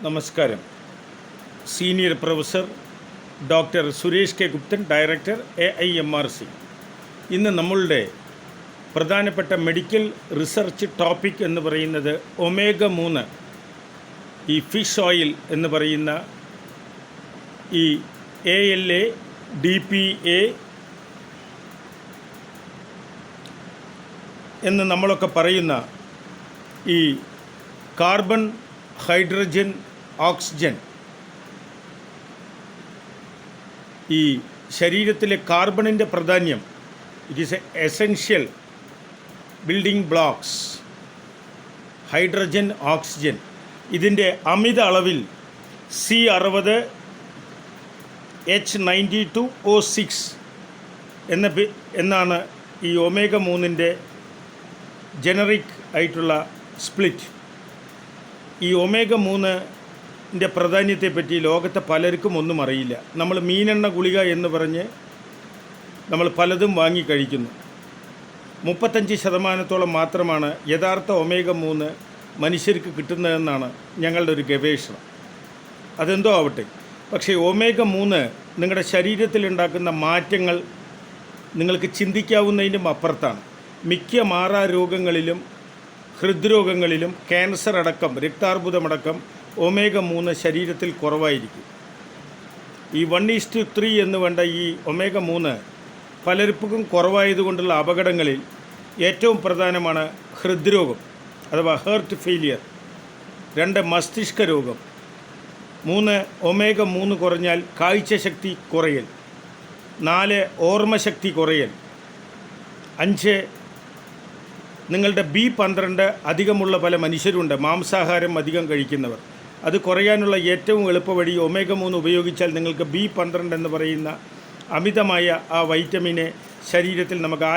നമസ്കാരം. Senior professor doctor Suresh K Guptan, director AIMRC. ഇന്ന് നമ്മളുടെ പ്രധാനപ്പെട്ട മെഡിക്കൽ റിസർച്ച് ടോപ്പിക് എന്ന് പറയുന്നത് omega-3, ഈ ഫിഷ് ഓയിൽ എന്ന് പറയുന്ന ഈ ALA, DPA എന്ന് നമ്മളൊക്കെ പറയുന്ന ഈ കാർബൺ, ഹൈഡ്രജൻ, ഓക്സിജൻ, ഈ ശരീരത്തിലെ കാർബണിൻ്റെ പ്രാധാന്യം, it is essential building blocks. Hydrogen, oxygen, ഇതിൻ്റെ അമിത അളവിൽ C60, H92O6 എന്നാണ് ഈ omega-3 ജനറിക് ആയിട്ടുള്ള സ്പ്ലിറ്റ്. ഈ omega-3 പ്രാധാന്യത്തെപ്പറ്റി ലോകത്തെ പലർക്കും ഒന്നും അറിയില്ല. നമ്മൾ മീനെണ്ണ ഗുളിക എന്ന് പറഞ്ഞ് നമ്മൾ പലതും വാങ്ങിക്കഴിക്കുന്നു. 35% മാത്രമാണ് യഥാർത്ഥ omega-3 മനുഷ്യർക്ക് കിട്ടുന്നതെന്നാണ് ഞങ്ങളുടെ ഒരു ഗവേഷണം. അതെന്തോ ആവട്ടെ, പക്ഷേ omega-3 നിങ്ങളുടെ ശരീരത്തിലുണ്ടാക്കുന്ന മാറ്റങ്ങൾ നിങ്ങൾക്ക് ചിന്തിക്കാവുന്നതിനും അപ്പുറത്താണ്. മിക്ക മാറാരോഗങ്ങളിലും, ഹൃദ്രോഗങ്ങളിലും, ക്യാൻസർ അടക്കം, രക്താർബുദമടക്കം omega-3 ശരീരത്തിൽ കുറവായിരിക്കും. ഈ 1:3 എന്ന് വേണ്ട ഈ omega-3 പലർക്കും കുറവായതുകൊണ്ടുള്ള അപകടങ്ങളിൽ ഏറ്റവും പ്രധാനമാണ് ഹൃദ്രോഗം അഥവാ ഹേർട്ട് ഫെയിലിയർ, 2 മസ്തിഷ്ക രോഗം, 3 omega-3 കുറഞ്ഞാൽ കാഴ്ചശക്തി കുറയൽ, 4 ഓർമ്മശക്തി കുറയൽ, 5 നിങ്ങളുടെ B12 അധികമുള്ള പല മനുഷ്യരുണ്ട്, മാംസാഹാരം അധികം കഴിക്കുന്നവർ. അത് കുറയാനുള്ള ഏറ്റവും എളുപ്പവഴി omega-3 ഉപയോഗിച്ചാൽ നിങ്ങൾക്ക് B12 എന്ന് പറയുന്ന അമിതമായ ആ വൈറ്റമിനെ ശരീരത്തിൽ നമുക്ക്